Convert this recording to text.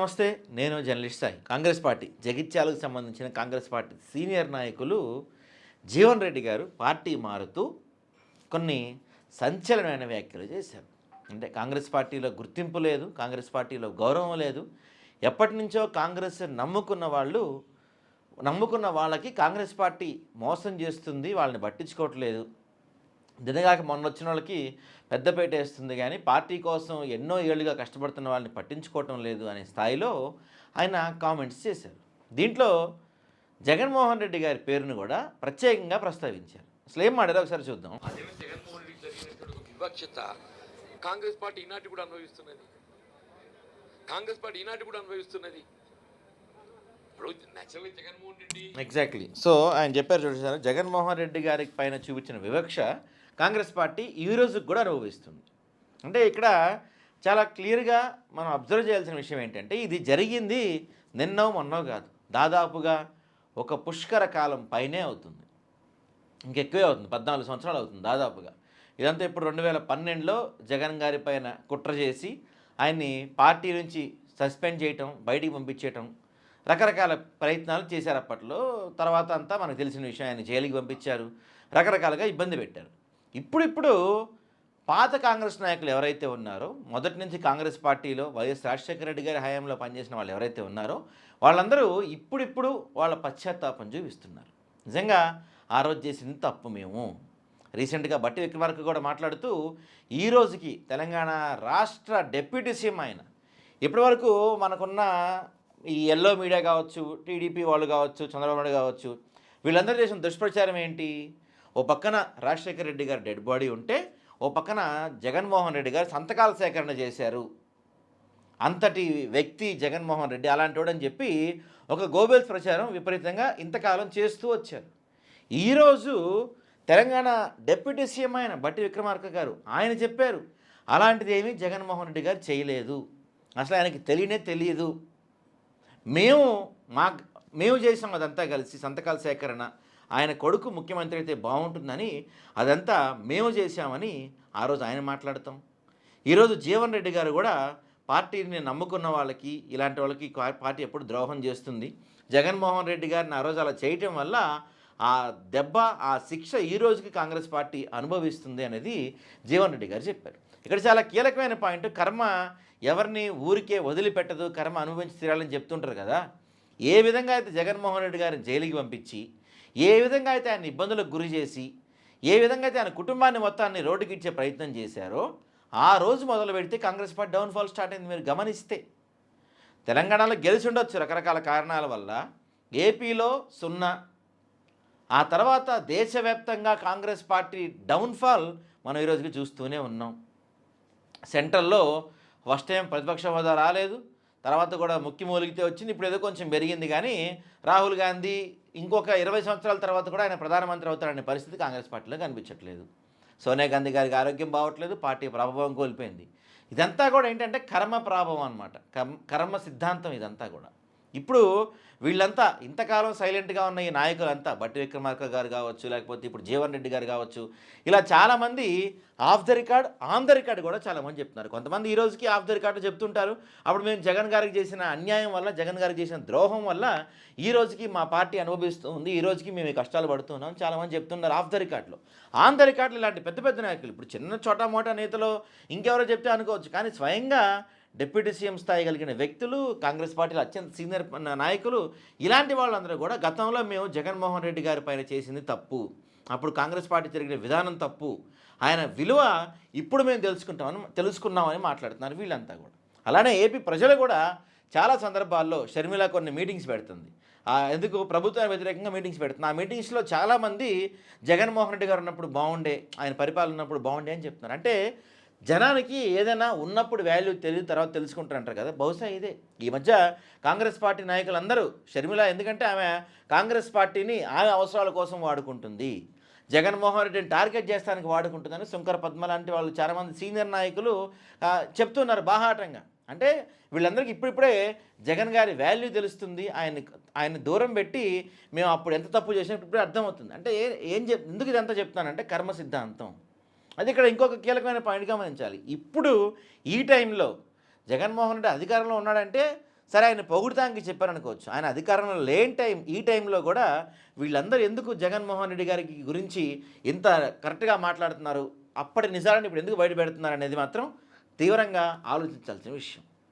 నమస్తే. నేను journalist Sai. Congress party జగిత్యాలకు సంబంధించిన కాంగ్రెస్ పార్టీ సీనియర్ నాయకులు జీవన్ రెడ్డి గారు పార్టీ మారుతూ కొన్ని సంచలనమైన వ్యాఖ్యలు చేశారు. అంటే కాంగ్రెస్ పార్టీలో గుర్తింపు లేదు, కాంగ్రెస్ పార్టీలో గౌరవం లేదు. ఎప్పటి నుంచో కాంగ్రెస్ నమ్ముకున్న వాళ్ళకి కాంగ్రెస్ పార్టీ మోసం చేస్తుంది, వాళ్ళని పట్టించుకోవట్లేదు. దినగాక మొన్న వచ్చిన వాళ్ళకి పెద్దపేట వేస్తుంది, కానీ పార్టీ కోసం ఎన్నో ఏళ్ళుగా కష్టపడుతున్న వాళ్ళని పట్టించుకోవటం లేదు అనే స్థాయిలో ఆయన కామెంట్స్ చేశారు. దీంట్లో జగన్మోహన్ రెడ్డి గారి పేరును కూడా ప్రత్యేకంగా ప్రస్తావించారు. అసలు ఏం మాట్లాడారో ఒకసారి చూద్దాం. అదేమో జగన్మోహన్ రెడ్డి జరిగినటువంటి ఒక వివక్షత కాంగ్రెస్ పార్టీ ఈనాటి కూడా అనుభవిస్తున్నది. ఇప్పుడు naturally Jaganmohan Reddy exactly. So ఆయన చెప్పారు చూసారు, జగన్మోహన్ రెడ్డి గారి పైన చూపించిన వివక్ష కాంగ్రెస్ పార్టీ ఈ రోజుకి కూడా అనుభవిస్తుంది. అంటే ఇక్కడ చాలా క్లియర్గా మనం అబ్జర్వ్ చేయాల్సిన విషయం ఏంటంటే, ఇది జరిగింది నిన్నో మొన్నో కాదు, దాదాపుగా ఒక పుష్కర కాలం పైనే అవుతుంది, ఇంకెక్కువే అవుతుంది, 14 సంవత్సరాలు అవుతుంది దాదాపుగా. ఇదంతా ఇప్పుడు 2012లో జగన్ గారి పైన కుట్ర చేసి ఆయన్ని పార్టీ నుంచి సస్పెండ్ చేయటం, బయటికి పంపించేయటం, రకరకాల ప్రయత్నాలు చేశారు అప్పట్లో. తర్వాత అంతా మనకు తెలిసిన విషయం, ఆయన జైలుకి పంపించారు, రకరకాలుగా ఇబ్బంది పెట్టారు. ఇప్పుడు పాత కాంగ్రెస్ నాయకులు ఎవరైతే ఉన్నారో, మొదటి నుంచి కాంగ్రెస్ పార్టీలో వైఎస్ రాజశేఖర రెడ్డి గారి హయాంలో పనిచేసిన వాళ్ళు ఎవరైతే ఉన్నారో, వాళ్ళందరూ ఇప్పుడు వాళ్ళ పశ్చాత్తాపం చూపిస్తున్నారు. నిజంగా ఆ రోజు చేసింది తప్పు మేము. రీసెంట్గా బట్టి విక్రమార్క కూడా మాట్లాడుతూ ఈ రోజుకి తెలంగాణ రాష్ట్ర డిప్యూటీ సీఎం ఆయన, ఇప్పటి వరకు మనకున్న ఈ ఎల్లో మీడియా కావచ్చు, టీడీపీ వాళ్ళు కావచ్చు, చంద్రబాబు నాయుడు కావచ్చు, వీళ్ళందరూ చేసిన దుష్ప్రచారం ఏంటి? ఓ పక్కన రాజశేఖర రెడ్డి గారు డెడ్ బాడీ ఉంటే, ఓ పక్కన జగన్మోహన్ రెడ్డి గారు సంతకాల సేకరణ చేశారు, అంతటి వ్యక్తి జగన్మోహన్ రెడ్డి అలాంటి అని చెప్పి ఒక గోబెల్స్ ప్రచారం విపరీతంగా ఇంతకాలం చేస్తూ వచ్చారు. ఈరోజు తెలంగాణ డిప్యూటీ సీఎం అయిన బట్టి విక్రమార్క గారు ఆయన చెప్పారు, అలాంటిది ఏమీ జగన్మోహన్ రెడ్డి గారు చేయలేదు, అసలు ఆయనకి తెలియదు, మేము చేసాం అదంతా కలిసి సంతకాల సేకరణ, ఆయన కొడుకు ముఖ్యమంత్రి అయితే బాగుంటుందని అదంతా మేము చేశామని ఆ రోజు ఆయన మాట్లాడతాం. ఈరోజు జీవన్ రెడ్డి గారు కూడా పార్టీని నమ్ముకున్న వాళ్ళకి, ఇలాంటి వాళ్ళకి పార్టీ ఎప్పుడు ద్రోహం చేస్తుంది, జగన్మోహన్ రెడ్డి గారిని ఆ రోజు అలా చేయటం వల్ల ఆ దెబ్బ, ఆ శిక్ష ఈ రోజుకి కాంగ్రెస్ పార్టీ అనుభవిస్తుంది అనేది జీవన్ రెడ్డి గారు చెప్పారు. ఇక్కడ చాలా కీలకమైన పాయింట్, కర్మ ఎవరిని ఊరికే వదిలిపెట్టదు, కర్మ అనుభవించి తీరాలని చెప్తుంటారు కదా. ఏ విధంగా అయితే జగన్మోహన్ రెడ్డి గారిని జైలుకి పంపించి, ఏ విధంగా అయితే ఆయన ఇబ్బందులకు గురి చేసి, ఏ విధంగా అయితే ఆయన కుటుంబాన్ని మొత్తాన్ని రోడ్డుకి ఇచ్చే ప్రయత్నం చేశారో, ఆ రోజు మొదలు పెడితే కాంగ్రెస్ పార్టీ డౌన్ఫాల్ స్టార్ట్ అయింది. మీరు గమనిస్తే తెలంగాణలో గెలిచి ఉండొచ్చు రకరకాల కారణాల వల్ల, ఏపీలో 0, ఆ తర్వాత దేశవ్యాప్తంగా కాంగ్రెస్ పార్టీ డౌన్ఫాల్ మనం ఈరోజుకి చూస్తూనే ఉన్నాం. సెంట్రల్లో ఫస్ట్ టైం ప్రతిపక్ష హోదా రాలేదు, తర్వాత కూడా ముఖ్య మూలిగితే వచ్చింది, ఇప్పుడు ఏదో కొంచెం పెరిగింది, కానీ రాహుల్ గాంధీ ఇంకొక 20 సంవత్సరాల తర్వాత కూడా ఆయన ప్రధానమంత్రి అవుతాడనే పరిస్థితి కాంగ్రెస్ పార్టీలో కనిపించట్లేదు. సోనియా గాంధీ గారికి ఆరోగ్యం బాగోట్లేదు, పార్టీ ప్రభావం కోల్పోయింది. ఇదంతా కూడా ఏంటంటే కర్మ ప్రభావం అనమాట, కర్మ సిద్ధాంతం ఇదంతా కూడా. ఇప్పుడు వీళ్ళంతా ఇంతకాలం సైలెంట్గా ఉన్న ఈ నాయకులంతా, బట్టి విక్రమార్క గారు కావచ్చు, లేకపోతే ఇప్పుడు జీవన్ రెడ్డి గారు కావచ్చు, ఇలా చాలామంది of the record, on the record కూడా చాలామంది చెప్తున్నారు. కొంతమంది ఈ రోజుకి ఆఫ్ ద రికార్డు చెప్తుంటారు, అప్పుడు మేము జగన్ గారికి చేసిన అన్యాయం వల్ల, జగన్ గారికి చేసిన ద్రోహం వల్ల ఈ రోజుకి మా పార్టీ అనుభవిస్తుంది, ఈ రోజుకి మేము కష్టాలు పడుతున్నాం చాలామంది చెప్తున్నారు ఆఫ్ ద రికార్డులో. ఆన్ ద రికార్డులో ఇలాంటి పెద్ద పెద్ద నాయకులు, ఇప్పుడు చిన్న చోటా మోటా నేతలు ఇంకెవరో చెప్తే అనుకోవచ్చు, కానీ స్వయంగా డిప్యూటీ సీఎం స్థాయి కలిగిన వ్యక్తులు, కాంగ్రెస్ పార్టీలో అత్యంత సీనియర్ నాయకులు, ఇలాంటి వాళ్ళందరూ కూడా గతంలో మేము జగన్మోహన్ రెడ్డి గారి పైన చేసింది తప్పు, అప్పుడు కాంగ్రెస్ పార్టీ జరిగిన విధానం తప్పు, ఆయన విలువ ఇప్పుడు మేము తెలుసుకున్నామని మాట్లాడుతున్నారు వీళ్ళంతా కూడా. అలానే ఏపీ ప్రజలు కూడా చాలా సందర్భాల్లో షర్మిల కొన్ని మీటింగ్స్ పెడుతుంది, ఎందుకు ప్రభుత్వానికి వ్యతిరేకంగా మీటింగ్స్ పెడుతుంది. ఆ మీటింగ్స్లో చాలామంది జగన్మోహన్ రెడ్డి గారు ఉన్నప్పుడు బాగుండే, ఆయన పరిపాలన ఉన్నప్పుడు బాగుండే అని చెప్తున్నారు. అంటే జనానికి ఏదైనా ఉన్నప్పుడు వాల్యూ తెలియదు, తర్వాత తెలుసుకుంటారంటారు కదా, బహుశా ఇదే ఈ మధ్య కాంగ్రెస్ పార్టీ నాయకులందరూ, షర్మిల ఎందుకంటే ఆమె కాంగ్రెస్ పార్టీని ఆమె అవసరాల కోసం వాడుకుంటుంది, జగన్మోహన్ రెడ్డిని టార్గెట్ చేస్తానికి వాడుకుంటుందని శంకర పద్మ లాంటి వాళ్ళు చాలామంది సీనియర్ నాయకులు చెప్తున్నారు బాహాటంగా. అంటే వీళ్ళందరికీ ఇప్పుడిప్పుడే జగన్ గారి వాల్యూ తెలుస్తుంది, ఆయన్ని దూరం పెట్టి మేము అప్పుడు ఎంత తప్పు చేసినా ఇప్పుడే అర్థమవుతుంది. అంటే ఎందుకు ఇదంతా చెప్తానంటే కర్మ సిద్ధాంతం. అది ఇక్కడ ఇంకొక కీలకమైన పాయింట్ గమనించాలి. ఇప్పుడు ఈ టైంలో జగన్మోహన్ రెడ్డి అధికారంలో ఉన్నాడంటే సరే ఆయన పొగుడుతానికి చెప్పారనుకోవచ్చు. ఆయన అధికారంలో లేని ఈ టైంలో కూడా వీళ్ళందరూ ఎందుకు జగన్మోహన్ రెడ్డి గారికి గురించి ఇంత కరెక్ట్‌గా మాట్లాడుతున్నారు? అప్పటి నిజాలను ఇప్పుడు ఎందుకు బయట పెడుతున్నారు అనేది మాత్రం తీవ్రంగా ఆలోచించాల్సిన విషయం.